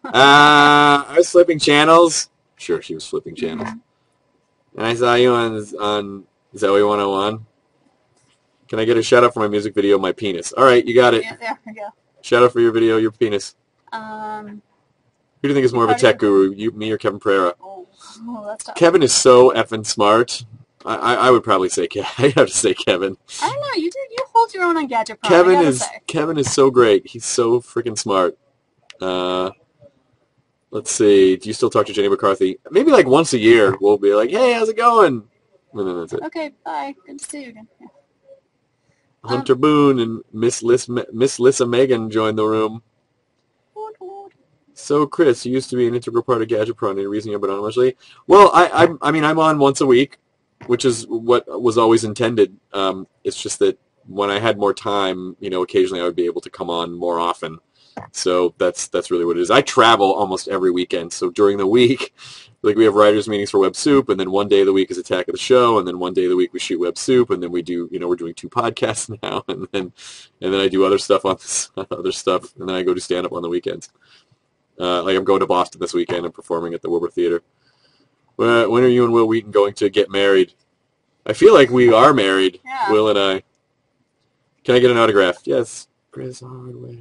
I was flipping channels. Sure, she was flipping channels. And I saw you on Zoe 101. Can I get a shout-out for my music video, My Penis? All right, you got it. Yeah, there we go. Shout-out for your video, Your Penis. Who do you think is more of a tech guru, me or Kevin Pereira? Oh, that's tough. Kevin is so effing smart. I would probably say Kevin. I have to say Kevin. I don't know. You hold your own on Gadget Pro. Kevin is so great. He's so freaking smart. Let's see. Do you still talk to Jenny McCarthy? Maybe like once a year we'll be like, hey, how's it going? And then that's it. Okay, bye. Good to see you again. Yeah. Hunter Boone and Miss Lissa Megan joined the room. So, Chris, you used to be an integral part of Gadget Pro. Any reason you've been on much lately? Well, I mean, I'm on once a week, which is what was always intended. It's just that when I had more time, occasionally I would be able to come on more often. So that's really what it is. I travel almost every weekend. So during the week, like we have writers meetings for Web Soup, and then one day of the week is Attack of the Show, and then one day of the week we shoot Web Soup, and then we do, we're doing 2 podcasts now, and then I do other stuff on this, other stuff, and then I go do stand up on the weekends. Like I'm going to Boston this weekend. I'm performing at the Wilbur Theater. When are you and Will Wheaton going to get married? I feel like we are married, yeah. Will and I. Can I get an autograph? Yes, Chris Hardwick.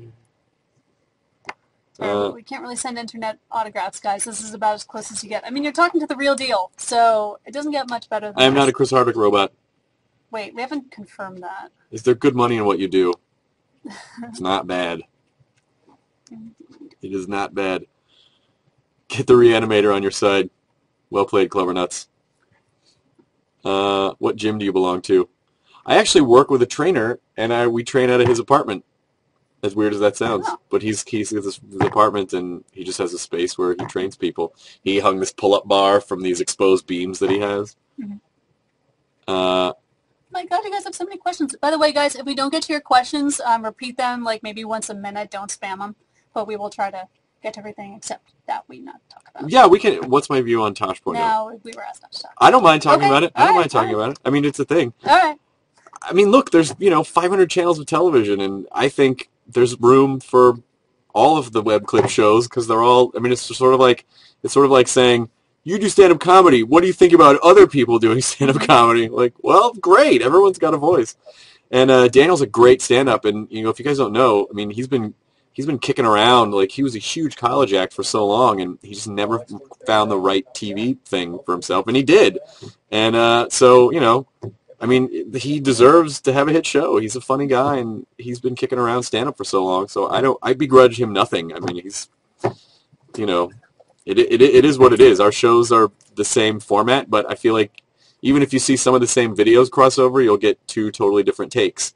We can't really send internet autographs, guys. This is about as close as you get. I mean, you're talking to the real deal, so it doesn't get much better than I am not a Chris Hardwick robot. Wait, we haven't confirmed that. Is there good money in what you do? It's not bad. It is not bad. Get the Reanimator on your side. Well played, Clever Nuts. What gym do you belong to? I actually work with a trainer, and we train out of his apartment. As weird as that sounds, but he's got this apartment, and he just has a space where he trains people. He hung this pull-up bar from these exposed beams that he has. Mm-hmm. My God, you guys have so many questions. By the way, guys, if we don't get to your questions, repeat them like maybe once a minute. Don't spam them, but we will try to get to everything except that we not talk about. Yeah, we can. What's my view on Tosh Point? No, we were asked not to talk. I don't mind talking Okay. about it. I don't mind talking about it. I mean, it's a thing. All right. I mean, look, there's 500 channels of television, and I think there's room for all of the web clip shows because they're all. I mean, it's sort of like saying, you do stand-up comedy. What do you think about other people doing stand-up comedy? Like, well, great. Everyone's got a voice. And Daniel's a great stand-up, and if you guys don't know, I mean, he's been kicking around. Like, he was a huge college act for so long, and he just never found the right TV thing for himself, and he did. And so, I mean, he deserves to have a hit show. He's a funny guy, and he's been kicking around stand-up for so long. So I begrudge him nothing. I mean, he's, it is what it is. Our shows are the same format, but I feel like even if you see some of the same videos cross over, you'll get 2 totally different takes.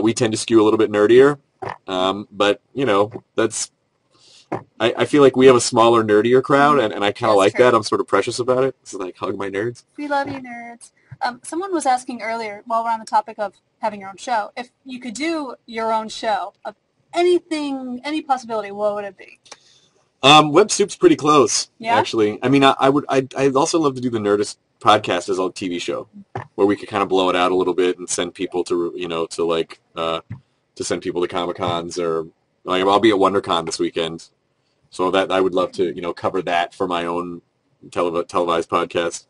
We tend to skew a little bit nerdier, but that's. I feel like we have a smaller, nerdier crowd, and I kind of like that. I'm sort of precious about it. So like, hug my nerds. We love you, nerds. Someone was asking earlier, while we're on the topic of having your own show, if you could do your own show of anything, any possibility, what would it be? Web Soup's pretty close, yeah? Actually. I mean, I'd also love to do the Nerdist podcast as a TV show, where we could kind of blow it out a little bit and send people to, to send people to Comic-Cons, or like I'll be at WonderCon this weekend, so that I would love to, cover that for my own televised podcast.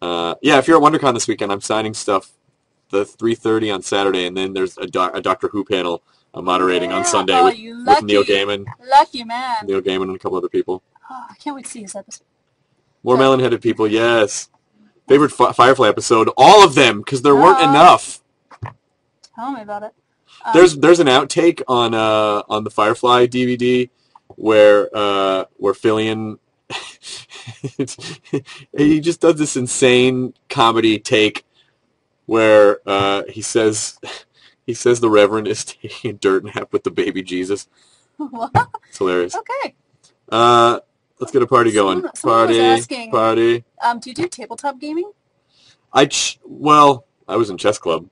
Yeah, if you're at WonderCon this weekend, I'm signing stuff the 3:30 on Saturday, and then there's a Doctor Who panel I'm moderating on Sunday with Neil Gaiman. Lucky man. Neil Gaiman and a couple other people. Oh, I can't wait to see his episode. More melon-headed people, yes. Favorite Firefly episode? All of them, because there weren't enough. Tell me about it. There's an outtake on the Firefly DVD where Fillion he just does this insane comedy take where he says the Reverend is taking a dirt nap with the baby Jesus. What? It's hilarious. Okay. Let's get a party going. Someone was asking, party. Do you do tabletop gaming? I was in chess club.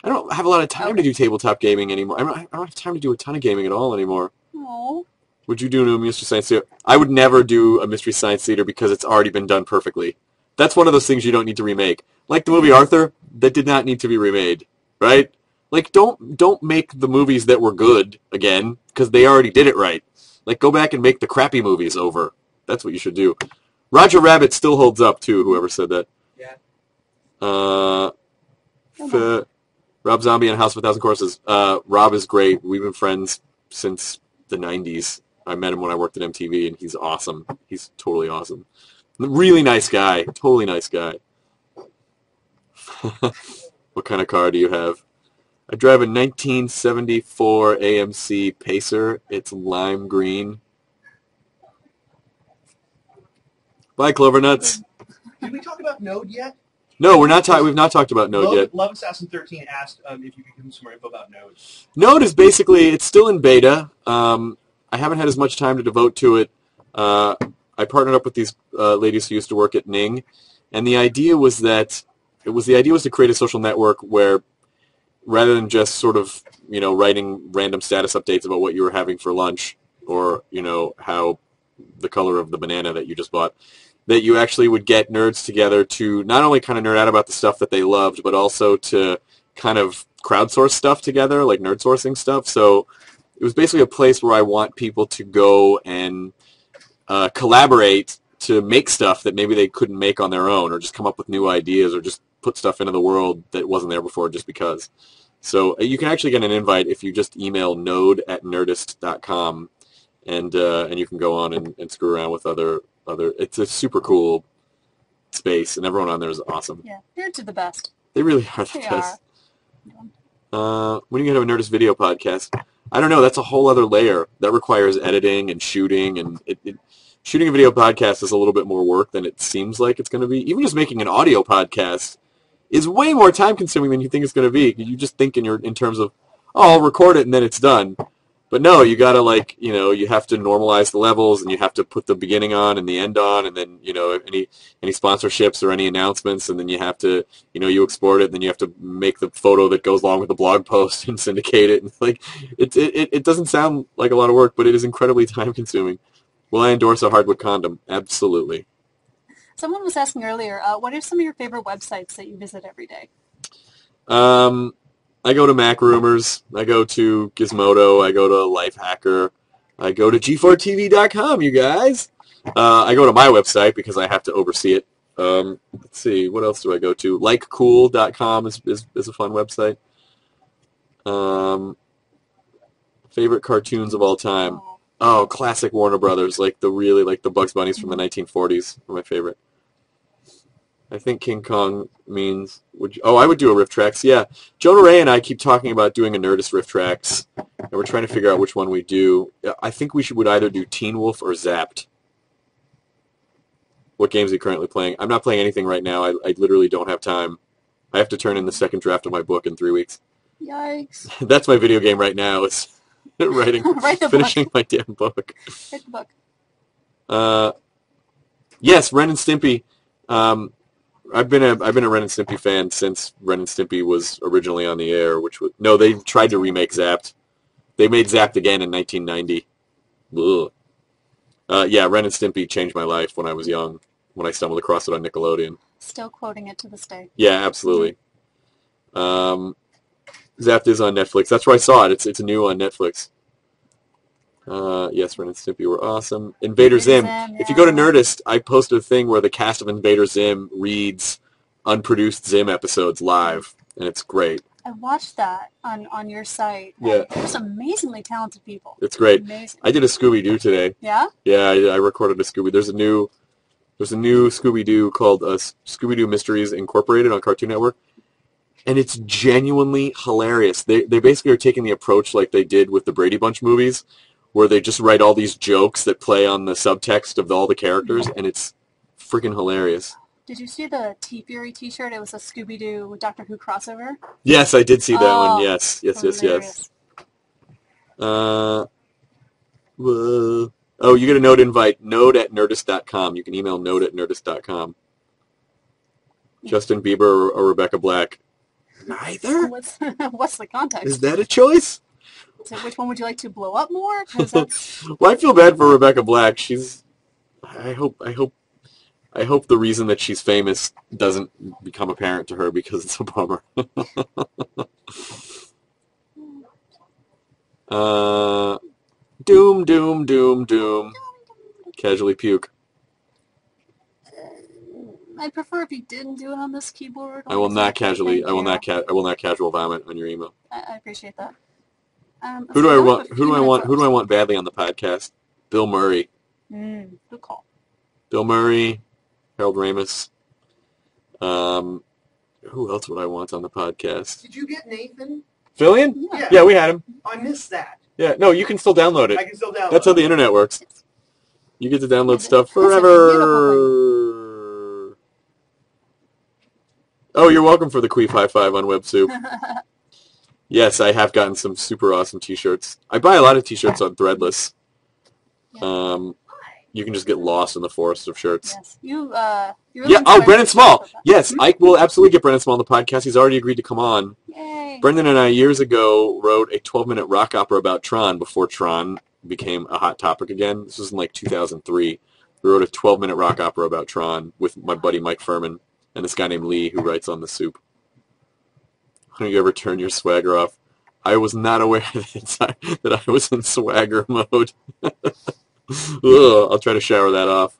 I don't have a lot of time to do tabletop gaming anymore. I don't have time to do a ton of gaming at all anymore. Oh. Would you do a Mystery Science Theater? I would never do a Mystery Science Theater because it's already been done perfectly. That's one of those things you don't need to remake. Like the movie Arthur, that did not need to be remade, right? Like, don't make the movies that were good again because they already did it right. Like, go back and make the crappy movies over. That's what you should do. Roger Rabbit still holds up, too, whoever said that. Yeah. Rob Zombie and House of a Thousand Corpses. Rob is great. We've been friends since the 90s. I met him when I worked at MTV, and he's awesome. He's totally awesome. Really nice guy. Totally nice guy. What kind of car do you have? I drive a 1974 AMC Pacer. It's lime green. Bye, Clover Nuts. Did we talk about Node yet? No, we've not talked about Node yet. Love Assassin 13 asked if you could give him some more info about Node. Node is basically, it's still in beta. I haven't had as much time to devote to it. I partnered up with these ladies who used to work at Ning, and the idea was to create a social network where rather than just sort of, writing random status updates about what you were having for lunch or, how the color of the banana that you just bought, that you actually would get nerds together to not only kind of nerd out about the stuff that they loved, but also to kind of crowdsource stuff together, like nerd sourcing stuff. So it was basically a place where I want people to go and collaborate to make stuff that maybe they couldn't make on their own, or just come up with new ideas, or just put stuff into the world that wasn't there before just because. So you can actually get an invite if you just email node@nerdist.com, and you can go on and screw around with other. It's a super cool space, and everyone on there is awesome. Yeah, nerds are the best. They really are the best. When are you going to have a Nerdist video podcast? I don't know. That's a whole other layer. That requires editing and shooting, and shooting a video podcast is a little bit more work than it seems like it's going to be. Even just making an audio podcast is way more time-consuming than you think it's going to be. You just think in terms of, I'll record it and then it's done. But no, you got to, you have to normalize the levels, and you have to put the beginning on and the end on, and then, any sponsorships or any announcements, and then you have to, you export it, and then you have to make the photo that goes along with the blog post and syndicate it. And, it doesn't sound like a lot of work, but it is incredibly time-consuming. Will I endorse a Hardwick condom? Absolutely. Someone was asking earlier, what are some of your favorite websites that you visit every day? I go to Mac Rumors, I go to Gizmodo, I go to Lifehacker, I go to G4TV.com, you guys. I go to my website because I have to oversee it. Let's see, what else do I go to? Likecool.com is a fun website. Favorite cartoons of all time. Oh, classic Warner Brothers, the Bugs Bunnies from the 1940s are my favorite. I think King Kong means... I would do a Riff Tracks, yeah. Jonah Ray and I keep talking about doing a Nerdist Riff Tracks, and we're trying to figure out which one we do. I think we would either do Teen Wolf or Zapped. What games are you currently playing? I'm not playing anything right now. I literally don't have time. I have to turn in the second draft of my book in 3 weeks. Yikes. That's my video game right now, is finishing my damn book. Write the book. Yes, Ren and Stimpy. I've been a Ren and Stimpy fan since Ren and Stimpy was originally on the air, they tried to remake Zapped. They made Zapped again in 1990. Ugh. Ren and Stimpy changed my life when I was young, when I stumbled across it on Nickelodeon. Still quoting it to this day. Yeah, absolutely. Zapped is on Netflix. That's where I saw it. It's new on Netflix. Yes, Ren and Stimpy were awesome. Invader Zim. Yeah. If you go to Nerdist, I posted a thing where the cast of Invader Zim reads unproduced Zim episodes live, and it's great. I watched that on your site. Yeah. There's amazingly talented people. It's great. Amazing. I did a Scooby-Doo today. Yeah? Yeah, I recorded a Scooby. There's a new Scooby-Doo called Scooby-Doo Mysteries Incorporated on Cartoon Network, and it's genuinely hilarious. They basically are taking the approach like they did with the Brady Bunch movies, where they just write all these jokes that play on the subtext of all the characters, and it's freaking hilarious. Did you see the T-Fury t-shirt? It was a Scooby-Doo Doctor Who crossover. Yes, I did see that one. Yes. You get a node invite, node@nerdist.com. You can email node@nerdist.com. Justin Bieber or Rebecca Black? Neither? What's the context? Is that a choice? So which one would you like to blow up more? 'Cause that's... Well, I feel bad for Rebecca Black. I hope the reason that she's famous doesn't become apparent to her, because it's a bummer. Doom, doom, doom, doom. Casually puke. I prefer if you didn't do it on this keyboard. I will not casually casual vomit on your email. I appreciate that. Who do I want badly on the podcast? Bill Murray. Good call. Bill Murray, Harold Ramis. Who else would I want on the podcast? Did you get Nathan? Fillion? Yeah. Yeah, we had him. I missed that. Yeah, no, you can still download it. I can still download it. That's how the internet works. You get to download stuff forever. Oh, you're welcome for the Queef High Five on WebSoup. Yes, I have gotten some super awesome t-shirts. I buy a lot of t-shirts on Threadless. You can just get lost in the forest of shirts. Yes. You Brennan Small. Yes, I will absolutely get Brennan Small on the podcast. He's already agreed to come on. Yay. Brendan and I years ago wrote a 12-minute rock opera about Tron before Tron became a hot topic again. This was in like 2003. We wrote a 12-minute rock opera about Tron with my buddy Mike Furman and this guy named Lee who writes on The Soup. How do you ever turn your swagger off? I was not aware that I was in swagger mode. Ugh, I'll try to shower that off.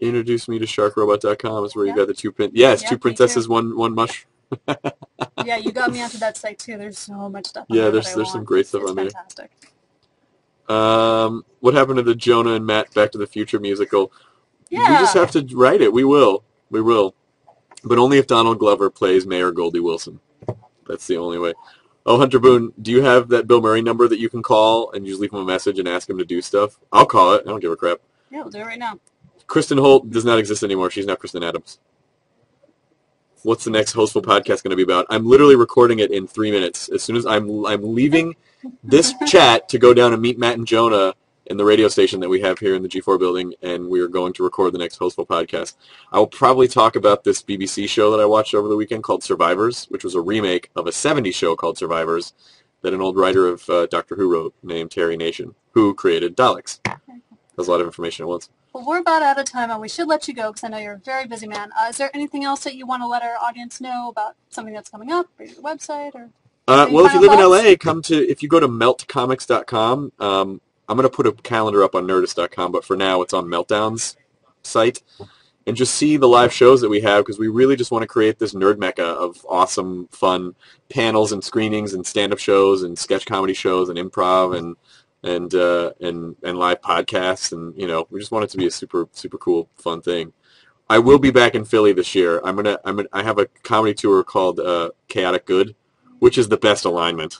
Introduce me to sharkrobot.com is where you got the two two princesses, one mushroom. Yeah, you got me onto that site too. There's so much stuff on there. there There's some great stuff on there. Fantastic. What happened to the Jonah and Matt Back to the Future musical? Yeah. We just have to write it. We will. But only if Donald Glover plays Mayor Goldie Wilson. That's the only way. Oh, Hunter Boone, do you have that Bill Murray number that you can call and you just leave him a message and ask him to do stuff? I'll call it. I don't give a crap. Yeah, we'll do it right now. Kristen Holt does not exist anymore. She's now Kristen Adams. What's the next Hostful podcast going to be about? I'm literally recording it in 3 minutes. As soon as I'm leaving this chat to go down and meet Matt and Jonah in the radio station that we have here in the G4 building, and we are going to record the next Hostful podcast. I will probably talk about this BBC show that I watched over the weekend called Survivors, which was a remake of a 70s show called Survivors that an old writer of Doctor Who wrote named Terry Nation, who created Daleks. That's a lot of information at once. Well, we're about out of time, and we should let you go because I know you're a very busy man. Is there anything else that you want to let our audience know about something that's coming up, or your website, or? Well, if you live in LA, if you go to meltcomics.com. I'm going to put a calendar up on Nerdist.com, but for now it's on Meltdown's site. And just see the live shows that we have, because we really just want to create this nerd mecca of awesome, fun panels and screenings and stand-up shows and sketch comedy shows and improv and live podcasts. And, we just want it to be a super, super cool, fun thing. I will be back in Philly this year. I have a comedy tour called Chaotic Good, which is the best alignment.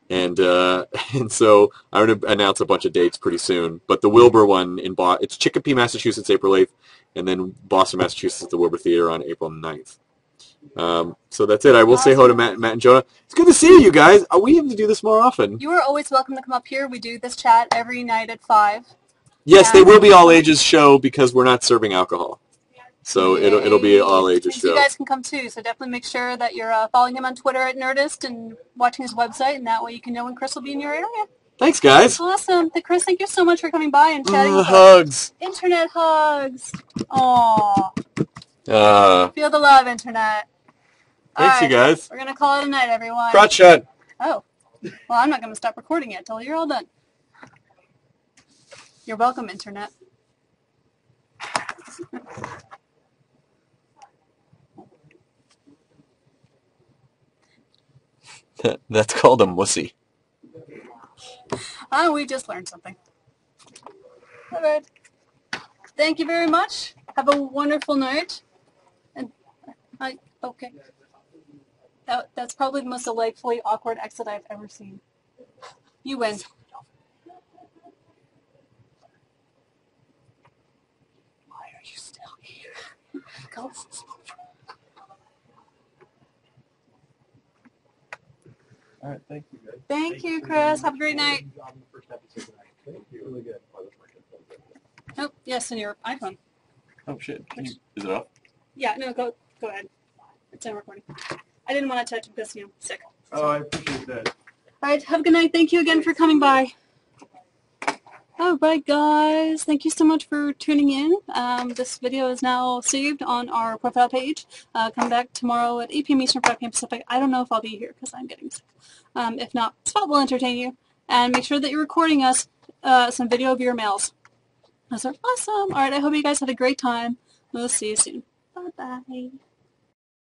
And so I'm going to announce a bunch of dates pretty soon. But the Wilbur one in it's Chicopee, Massachusetts, April 8th, and then Boston, Massachusetts at the Wilbur Theater on April 9th. So that's it. I will say hello to Matt and Jonah. It's good to see you guys. We have to do this more often. You are always welcome to come up here. We do this chat every night at 5. Yes, they will be all ages show because we're not serving alcohol. So it'll be an all-ages show. You guys can come too, so definitely make sure that you're following him on Twitter at Nerdist and watching his website, and that way you can know when Chris will be in your area. Thanks, guys. Awesome. Chris, thank you so much for coming by and chatting with us. Hugs. Internet hugs. Aww. Feel the love, Internet. Thanks, you guys. We're going to call it a night, everyone. Crotch shot. Oh. Well, I'm not going to stop recording it until you're all done. You're welcome, Internet. That's called a mussy. We just learned something. All right. Thank you very much. Have a wonderful night. And okay. That's probably the most delightfully awkward exit I've ever seen. You win. Why are you still here? Go. All right, thank you, guys. Thank you, Chris. Have a great night. Really good. Oh, yes, on your iPhone. Oh, shit. Is it off? Yeah, no, go ahead. It's on recording. I didn't want to touch it because, sick. Oh, I appreciate that. All right, have a good night. Thank you again for coming by. All right, guys. Thank you so much for tuning in. This video is now saved on our profile page. Come back tomorrow at 8 p.m. Eastern, 5 p.m. Pacific. I don't know if I'll be here because I'm getting sick. If not, Spot will entertain you. And make sure that you're recording us some video of your mails. Those are awesome. All right, I hope you guys had a great time. We'll see you soon. Bye-bye.